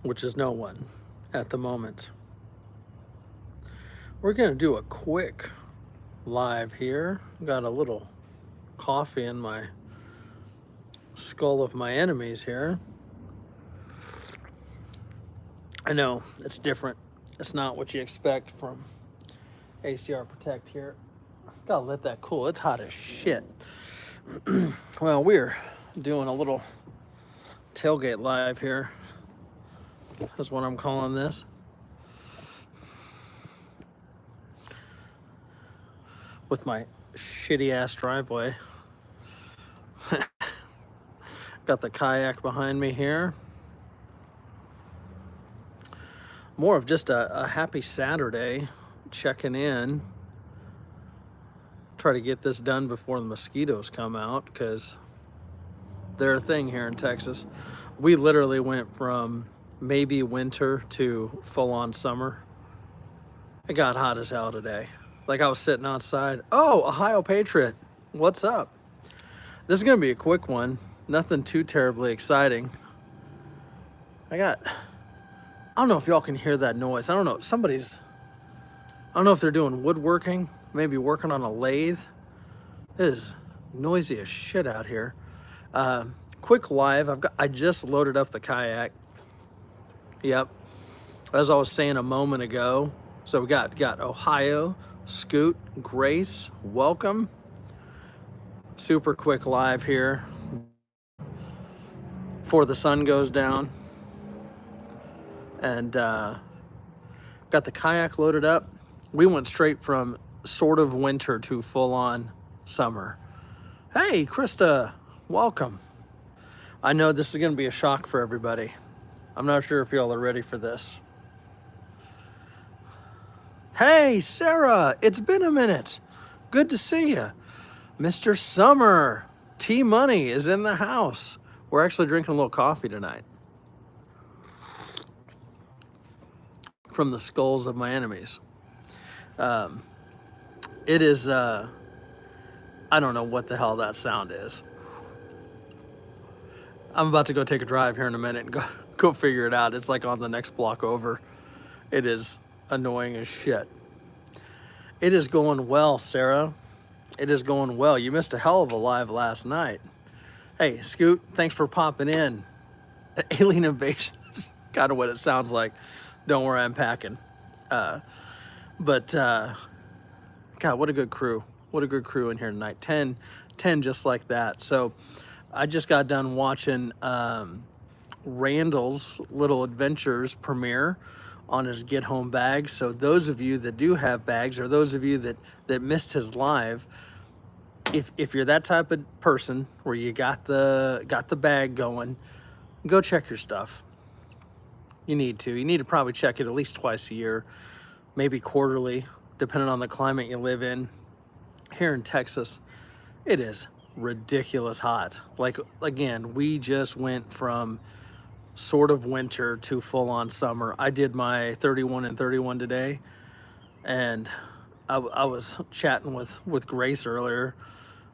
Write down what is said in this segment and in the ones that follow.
which is no one at the moment. We're going to do a quick live here. Got a little coffee in my skull of my enemies here. I know it's different. It's not what you expect from ACR Protect here. Gotta let that cool. It's hot as shit. Well, we're doing a little tailgate live here. That's what I'm calling this. With my shitty ass driveway. Got the kayak behind me here. More of just a happy Saturday, checking in. Try to get this done before the mosquitoes come out, because they're a thing here in Texas. We literally went from maybe winter to full-on summer. It got hot as hell today. Like, I was sitting outside. Oh, Ohio Patriot, what's up? This is gonna be a quick one. Nothing too terribly exciting. I don't know if y'all can hear that noise. I don't know. I don't know if they're doing woodworking, maybe working on a lathe. It is noisy as shit out here. Quick live. I just loaded up the kayak. Yep. As I was saying a moment ago. So we got Ohio, Scoot, Grace, welcome. Super quick live here before the sun goes down. And got the kayak loaded up. We went straight from sort of winter to full-on summer. Hey, Krista, welcome. I know this is going to be a shock for everybody. I'm not sure if y'all are ready for this. Hey, Sarah, it's been a minute. Good to see you. Mr. Summer, T-Money is in the house. We're actually drinking a little coffee tonight. From the skulls of my enemies. It is, I don't know what the hell that sound is. I'm about to go take a drive here in a minute and go figure it out. It's like on the next block over. It is annoying as shit. It is going well, Sarah. It is going well. You missed a hell of a live last night. Hey, Scoot, thanks for popping in. Alien Invasion is kind of what it sounds like. Don't worry, I'm packing. God, what a good crew. What a good crew in here tonight. 10 just like that. So I just got done watching Randall's Little Adventures premiere on his Get Home bag. So those of you that do have bags, or those of you that missed his live, if you're that type of person where you got the bag going, go check your stuff. You need to probably check it at least twice a year, maybe quarterly, depending on the climate you live in. Here in Texas, it is ridiculous hot. Like, again, we just went from sort of winter to full-on summer. I did my 31 and 31 today, and I was chatting with Grace earlier,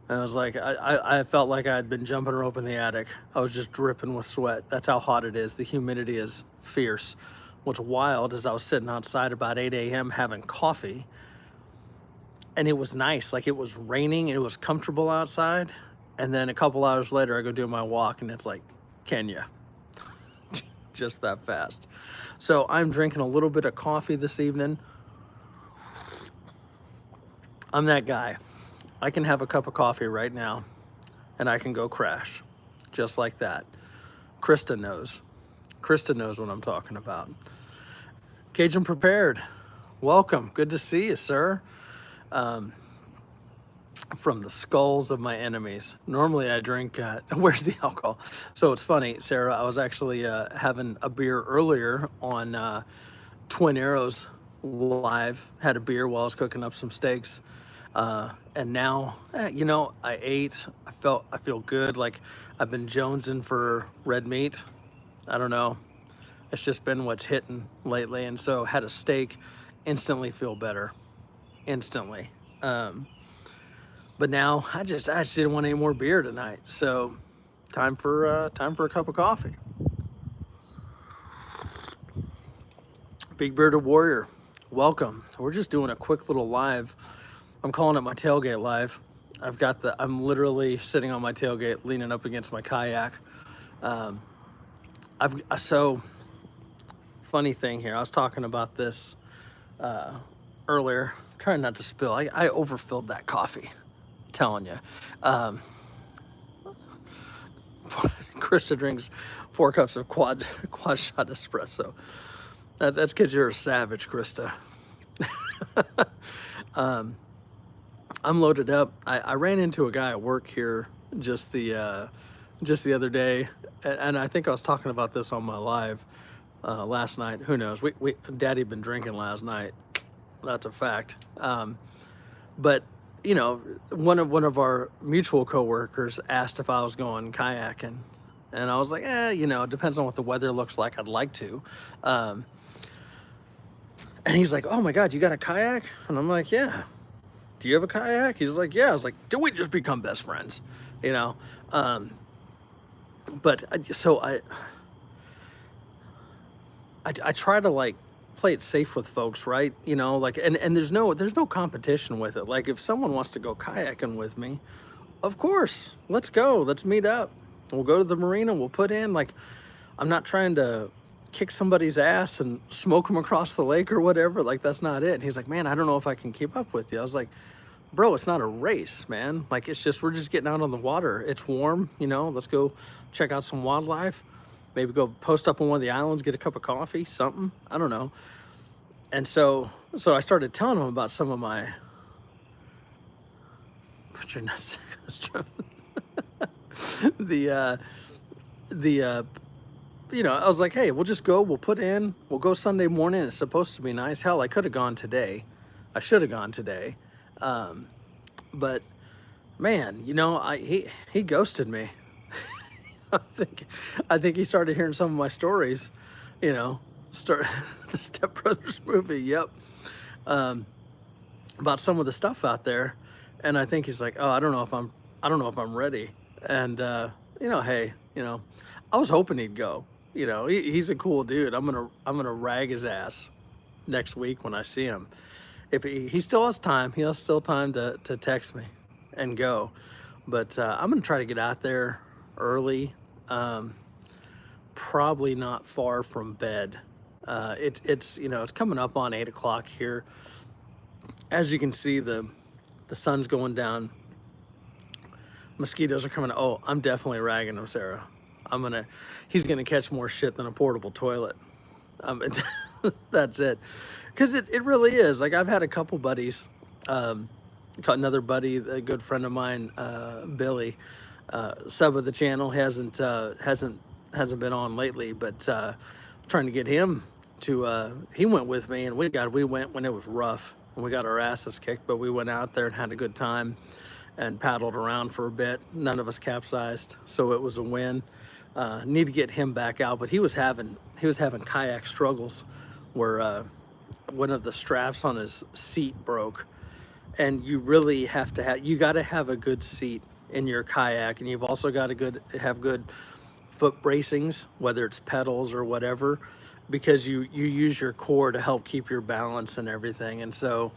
and I was like, I felt like I'd been jumping rope in the attic. I was just dripping with sweat. That's how hot it is. The humidity is fierce. What's wild is I was sitting outside about 8 a.m. having coffee, and it was nice. Like, it was raining and it was comfortable outside. And then a couple hours later, I go do my walk, and it's like Kenya. Just that fast. So I'm drinking a little bit of coffee this evening. I'm that guy. I can have a cup of coffee right now, and I can go crash. Just like that. Krista knows. Krista knows what I'm talking about. Cajun Prepared, welcome. Good to see you, sir. From the skulls of my enemies. Normally I drink, where's the alcohol? So it's funny, Sarah, I was actually having a beer earlier on Twin Arrows Live. Had a beer while I was cooking up some steaks. And now, I ate. I feel good. Like, I've been jonesing for red meat. I don't know. It's just been what's hitting lately. And so had a steak, instantly feel better. Instantly. But now I just didn't want any more beer tonight. So time for a cup of coffee. Big Bearded Warrior, welcome. We're just doing a quick little live. I'm calling it my tailgate live. I'm literally sitting on my tailgate, leaning up against my kayak. So funny thing here. I was talking about this earlier. Trying not to spill. I overfilled that coffee. I'm telling you. Krista drinks 4 cups of quad shot espresso. That's because you're a savage, Krista. I'm loaded up. I ran into a guy at work here just the other day, and I think I was talking about this on my live last night. Who knows? Daddy had been drinking last night. That's a fact. But you know, one of our mutual coworkers asked if I was going kayaking, and I was like, you know, it depends on what the weather looks like. I'd like to. And he's like, oh my God, you got a kayak? And I'm like, yeah. Do you have a kayak? He's like, yeah. I was like, did we just become best friends? You know? So I try to like play it safe with folks, right? You know, like, and there's no competition with it. Like if someone wants to go kayaking with me, of course, let's go. Let's meet up. We'll go to the marina. We'll put in like, I'm not trying to kick somebody's ass and smoke them across the lake or whatever. Like that's not it. And he's like, man, I don't know if I can keep up with you. I was like, bro, it's not a race, man. Like it's just, we're just getting out on the water. It's warm, you know, let's go check out some wildlife. Maybe go post up on one of the islands, get a cup of coffee, something. I don't know. And so I started telling him about some of my, put your nuts the you know, I was like, hey, we'll just go, we'll put in, we'll go Sunday morning. It's supposed to be nice. Hell, I could have gone today. I should have gone today. But man, you know, he ghosted me. I think he started hearing some of my stories, you know, the Step Brothers movie. Yep. About some of the stuff out there. And I think he's like, oh, I don't know if I'm ready. And, you know, hey, you know, I was hoping he'd go. You know, he's a cool dude. I'm gonna rag his ass next week when I see him. If he still has time, he has still time to text me and go. But I'm gonna try to get out there early. Probably not far from bed. It's you know, it's coming up on 8 o'clock here. As you can see, the sun's going down. Mosquitoes are coming. Oh, I'm definitely ragging him, Sarah. He's gonna catch more shit than a portable toilet. That's it. Because it really is. Like I've had a couple buddies, another buddy, a good friend of mine, Billy, sub of the channel, hasn't been on lately, but trying to get him to, he went with me, and we went when it was rough, and we got our asses kicked, but we went out there and had a good time and paddled around for a bit. None of us capsized, so it was a win. Need to get him back out, but he was having kayak struggles where one of the straps on his seat broke, and you really you got to have a good seat in your kayak, and you've also got to have good foot bracings, whether it's pedals or whatever, because you use your core to help keep your balance and everything. And so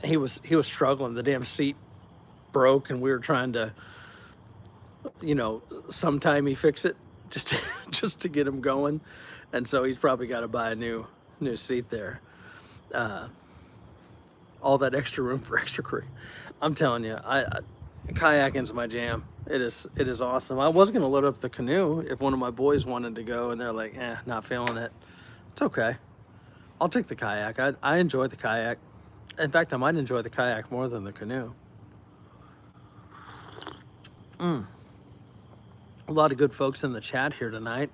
he was struggling. The damn seat broke, and we were trying to, you know, sometime he fix it just to get him going. And so he's probably got to buy a new seat there. All that extra room for extra crew. I'm telling you, kayaking's my jam. It is awesome. I was gonna load up the canoe if one of my boys wanted to go, and they're like, not feeling it. It's okay. I'll take the kayak. I enjoy the kayak. In fact, I might enjoy the kayak more than the canoe. A lot of good folks in the chat here tonight.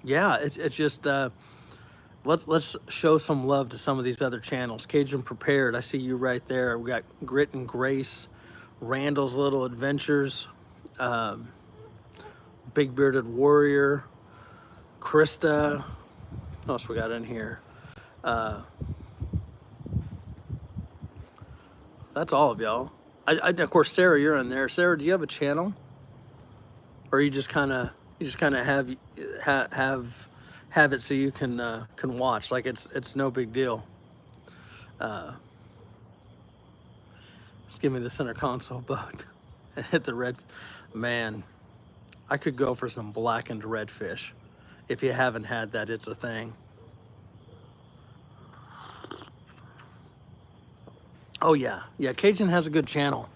Yeah, it's just let's show some love to some of these other channels. Cajun Prepared, I see you right there. We got Grit and Grace, Randall's Little Adventures, Big Bearded Warrior, Krista. What else we got in here? That's all of y'all. Of course, Sarah, you're in there. Sarah, do you have a channel, or you just kind of have have it so you can watch. Like it's no big deal. Just give me the center console bug and hit the red. Man, I could go for some blackened redfish. If you haven't had that, it's a thing. Oh yeah, yeah. Cajun has a good channel.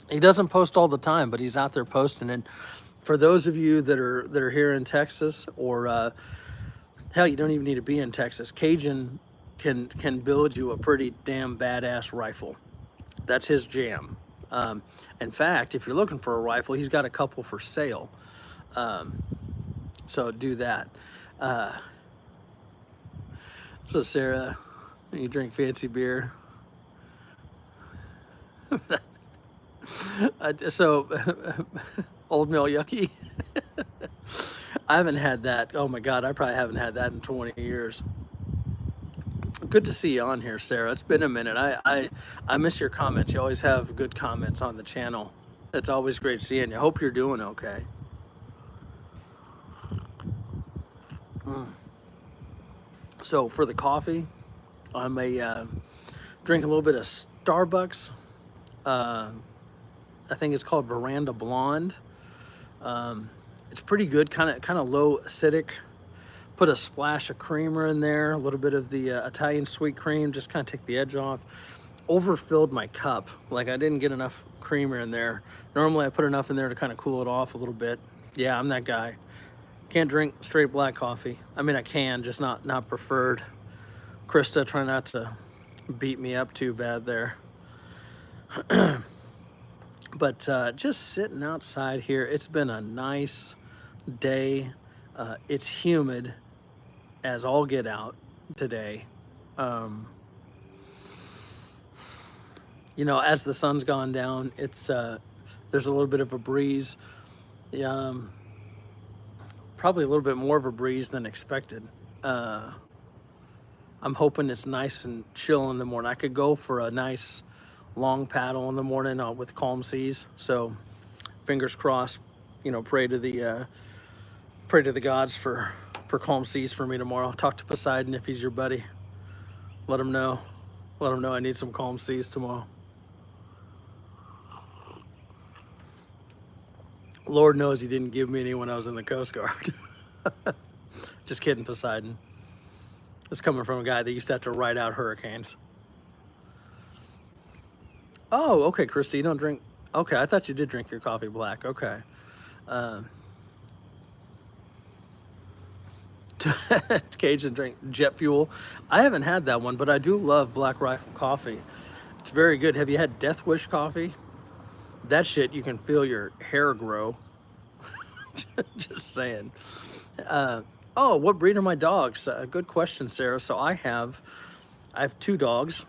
He doesn't post all the time, but he's out there posting. And for those of you that are here in Texas, or hell, you don't even need to be in Texas. Cajun can build you a pretty damn badass rifle. That's his jam. Um, in fact, if you're looking for a rifle, he's got a couple for sale. So do that. So Sarah, you drink fancy beer. So Old Mill Yucky. I haven't had that. Oh my God, I probably haven't had that in 20 years. Good to see you on here, Sarah. It's been a minute. I miss your comments. You always have good comments on the channel. It's always great seeing you. Hope you're doing okay. So for the coffee, I may drink a little bit of Starbucks. I think it's called Veranda Blonde. It's pretty good, kind of low acidic. Put a splash of creamer in there, a little bit of the Italian sweet cream, just kind of take the edge off. Overfilled my cup, like I didn't get enough creamer in there. Normally I put enough in there to kind of cool it off a little bit. Yeah, I'm that guy. Can't drink straight black coffee. I mean, I can, just not preferred. Krista, try not to beat me up too bad there. But just sitting outside here, it's been a nice day. It's humid as all get out today. You know, as the sun's gone down, it's there's a little bit of a breeze. Probably a little bit more of a breeze than expected. I'm hoping it's nice and chill in the morning. I could go for a nice long paddle in the morning with calm seas. So fingers crossed, you know, pray to the gods for calm seas for me tomorrow. Talk to Poseidon if he's your buddy. Let him know. Let him know I need some calm seas tomorrow. Lord knows he didn't give me any when I was in the Coast Guard. Just kidding, Poseidon. It's coming from a guy that used to have to ride out hurricanes. Oh, okay, Christy, you don't drink. Okay, I thought you did drink your coffee black. Okay. Cajun drink jet fuel. I haven't had that one, but I do love Black Rifle coffee. It's very good. Have you had Death Wish coffee? That shit, you can feel your hair grow. Just saying. Oh, what breed are my dogs? Good question, Sarah. So I have two dogs.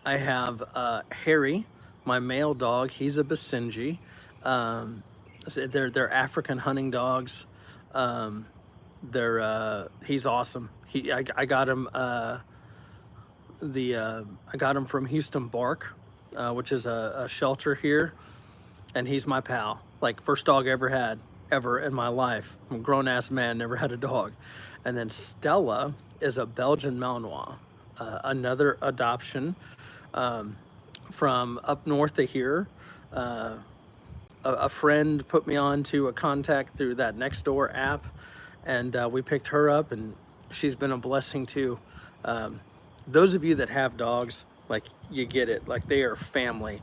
I have Harry, my male dog. He's a Basenji. So they're African hunting dogs. He's awesome. I got him I got him from Houston Bark, which is a shelter here, and he's my pal. Like first dog I ever had ever in my life. I'm a grown ass man, never had a dog. And then Stella is a Belgian Malinois, another adoption from up north of here. A friend put me on to a contact through that Nextdoor app, and we picked her up, and she's been a blessing too. Those of you that have dogs, like, you get it. Like, they are family.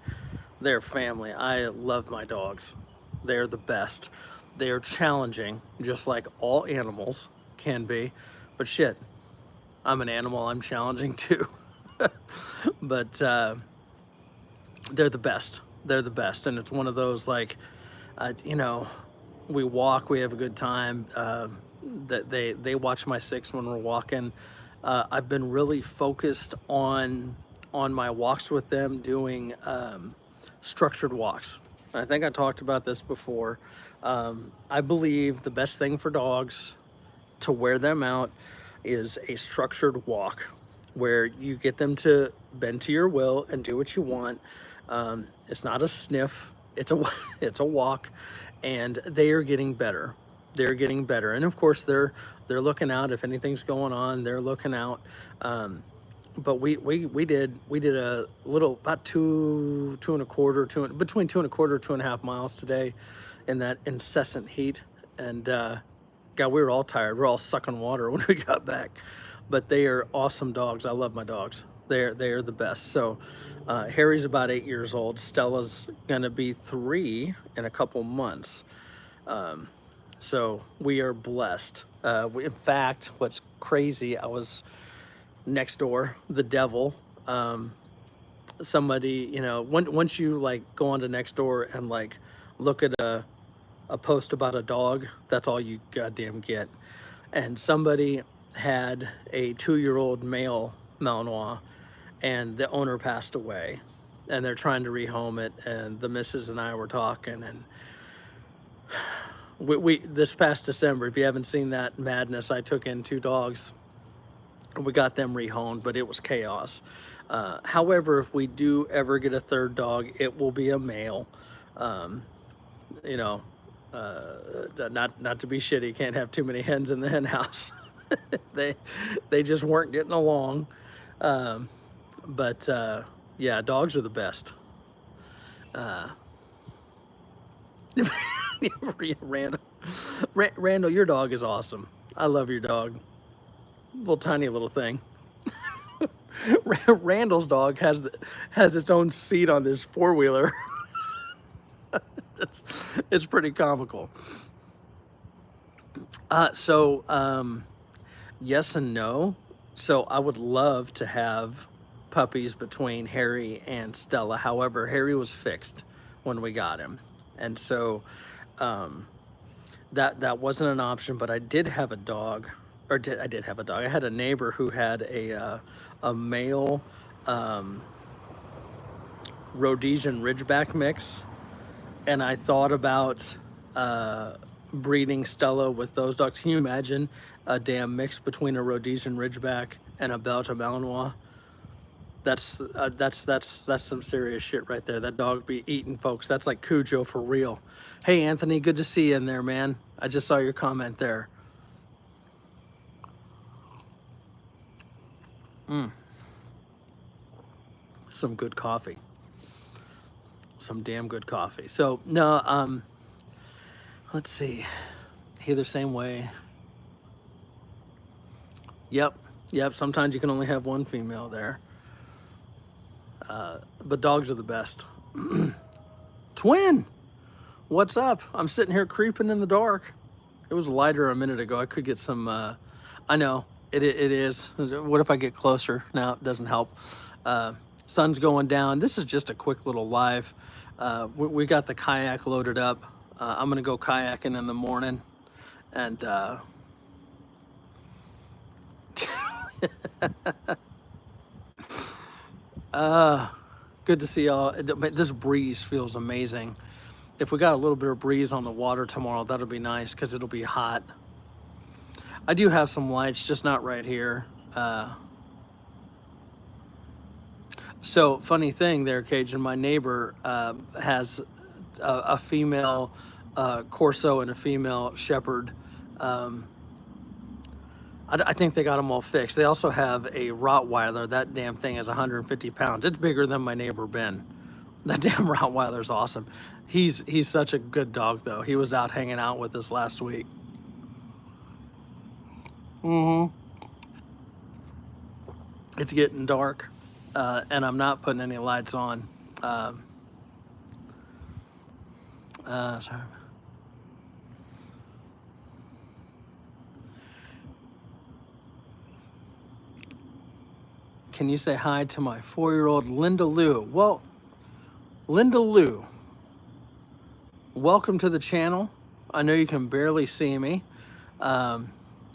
They're family. I love my dogs. They're the best. They are challenging, just like all animals can be. But shit, I'm an animal. I'm challenging too. But they're the best. They're the best. And it's one of those, like, you know, we walk, we have a good time. That they watch my six when we're walking. I've been really focused on my walks with them, doing structured walks. I think I talked about this before. I believe the best thing for dogs to wear them out is a structured walk where you get them to bend to your will and do what you want. It's not a sniff, it's a it's a walk, and they are getting better. they're getting better, and of course they're looking out if anything's going on. They're looking out. But we did a little about two and a quarter, between 2.25 2.5 miles today, in that incessant heat, and God, we were all tired. We're all sucking water when we got back, but they are awesome dogs. I love my dogs. They are the best. So Harry's about 8 years old. Stella's gonna be 3 in a couple months. So we are blessed. In fact, what's crazy, I was next door, the devil. Somebody, once you like go onto next door and like look at a post about a dog, that's all you goddamn get. And somebody had a 2-year-old male Malinois, and the owner passed away, and they're trying to rehome it. And the missus and I were talking, and we this past December, if you haven't seen that madness, I took in 2 dogs and we got them rehomed, but it was chaos. However, if we do ever get a 3rd dog, it will be a male. You know, not to be shitty, can't have too many hens in the hen house. they just weren't getting along. But yeah, dogs are the best. Randall, your dog is awesome. I love your dog. Little tiny little thing. Randall's dog has its own seat on this 4-wheeler. It's pretty comical. Yes and no. So I would love to have puppies between Harry and Stella. However, Harry was fixed when we got him, and so that wasn't an option. But I did have a dog, I did have a dog. I had a neighbor who had a male Rhodesian Ridgeback mix, and I thought about breeding Stella with those dogs. Can you imagine a damn mix between a Rhodesian Ridgeback and a Belgian Malinois? That's some serious shit right there. That dog be eating folks. That's like Cujo for real. Hey Anthony, good to see you in there, man. I just saw your comment there. Some good coffee. Some damn good coffee. So no, let's see. Either same way. Yep. Sometimes you can only have one female there. But dogs are the best. Twin, what's up? I'm sitting here creeping in the dark. It was lighter a minute ago. I could get some. I know it is. What if I get closer? No, it doesn't help. Sun's going down. This is just a quick little live. We got the kayak loaded up. I'm gonna go kayaking in the morning, and good to see y'all. This breeze feels amazing. If we got a little bit of breeze on the water tomorrow, that'll be nice because it'll be hot. I do have some lights, just not right here. So funny thing there, Cajun, my neighbor has a female Corso and a female Shepherd. I think they got them all fixed. They also have a Rottweiler. That damn thing is 150 pounds. It's bigger than my neighbor Ben. That damn Rottweiler's awesome. He's such a good dog, though. He was out hanging out with us last week. It's getting dark, and I'm not putting any lights on. Sorry. Can you say hi to my 4-year-old Linda Lou? Well, Linda Lou, welcome to the channel. I know you can barely see me.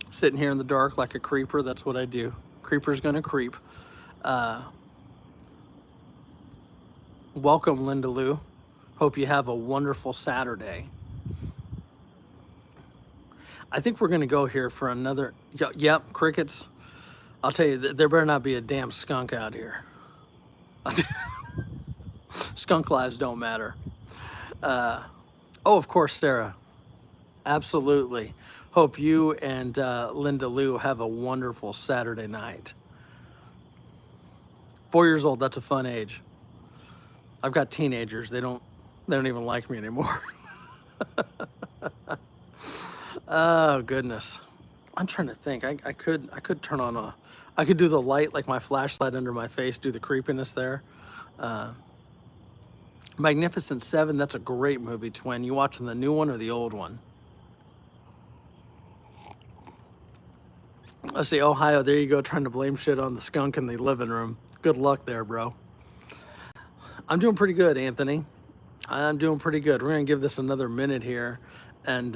Sitting here in the dark like a creeper. That's what I do. Creeper's gonna creep. Welcome, Linda Lou. Hope you have a wonderful Saturday. I think we're gonna go here for another. Yep, crickets. I'll tell you, there better not be a damn skunk out here. Skunk lives don't matter. Oh, of course, Sarah. Absolutely. Hope you and Linda Lou have a wonderful Saturday night. 4 years old, that's a fun age. I've got teenagers. They don't even like me anymore. Oh goodness. I'm trying to think. I could turn on I could do the light like my flashlight under my face, do the creepiness there. Magnificent Seven, that's a great movie, Twin. You watching the new one or the old one? Let's see, Ohio, there you go, trying to blame shit on the skunk in the living room. Good luck there, bro. I'm doing pretty good, Anthony. I'm doing pretty good. We're gonna give this another minute here and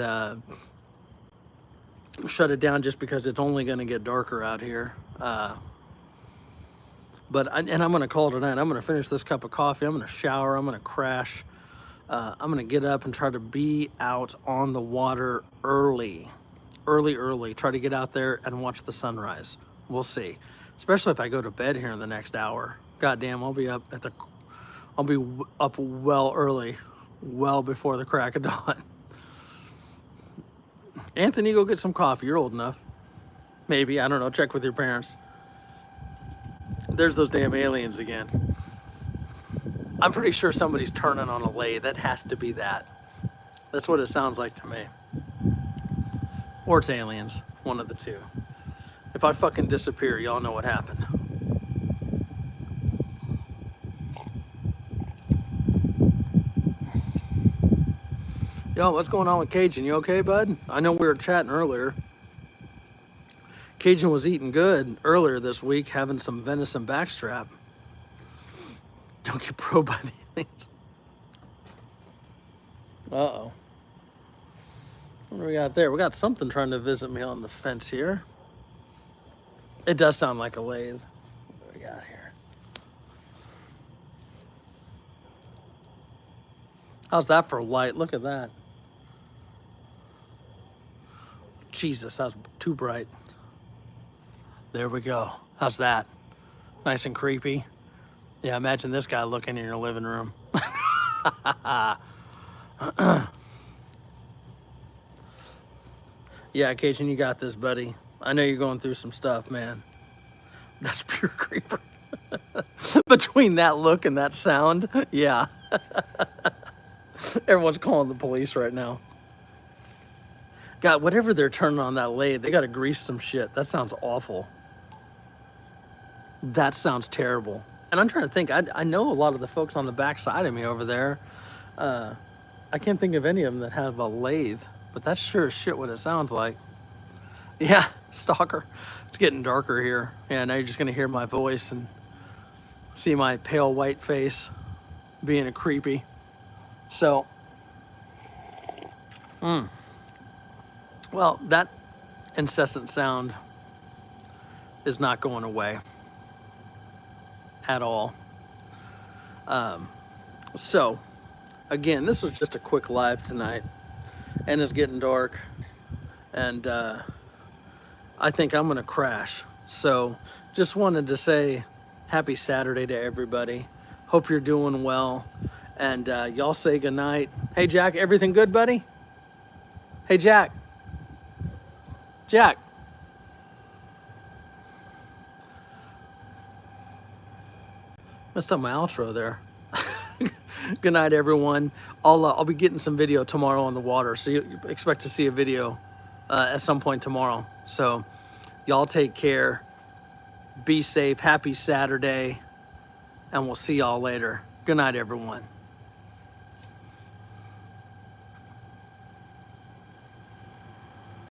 shut it down just because it's only gonna get darker out here. And I'm gonna call it a night. I'm gonna finish this cup of coffee. I'm gonna shower. I'm gonna crash. I'm gonna get up and try to be out on the water early. Try to get out there and watch the sunrise. We'll see. Especially if I go to bed here in the next hour. Goddamn, I'll be up well early, well before the crack of dawn. Anthony, go get some coffee. You're old enough. Maybe, I don't know. Check with your parents. There's those damn aliens again. I'm pretty sure somebody's turning on a lathe. That has to be that. That's what it sounds like to me. Or it's aliens. One of the two. If I fucking disappear, y'all know what happened. Yo, what's going on with Cajun? You okay, bud? I know we were chatting earlier. Cajun was eating good earlier this week, having some venison backstrap. Don't get probed by the aliens. Uh-oh. What do we got there? We got something trying to visit me on the fence here. It does sound like a lathe. What do we got here? How's that for light? Look at that. Jesus, that was too bright. There we go. How's that? Nice and creepy. Yeah, imagine this guy looking in your living room. Yeah, Cajun, you got this, buddy. I know you're going through some stuff, man. That's pure creeper. Between that look and that sound, yeah. Everyone's calling the police right now. God, whatever they're turning on that lathe, they got to grease some shit. That sounds awful. That sounds terrible. And I'm trying to think, I know a lot of the folks on the back side of me over there. I can't think of any of them that have a lathe, but that's sure as shit what it sounds like. Yeah, stalker. It's getting darker here. Yeah, now you're just gonna hear my voice and see my pale white face being a creepy. So, well, that incessant sound is not going away at all. So, again, this was just a quick live tonight, and it's getting dark, and I think I'm gonna crash. So, just wanted to say happy Saturday to everybody. Hope you're doing well, and y'all say goodnight. Hey, Jack, everything good, buddy? Hey, Jack. Jack. Messed up my outro there. Good night, everyone. I'll be getting some video tomorrow on the water, so you expect to see a video at some point tomorrow. So y'all take care. Be safe. Happy Saturday. And we'll see y'all later. Good night, everyone.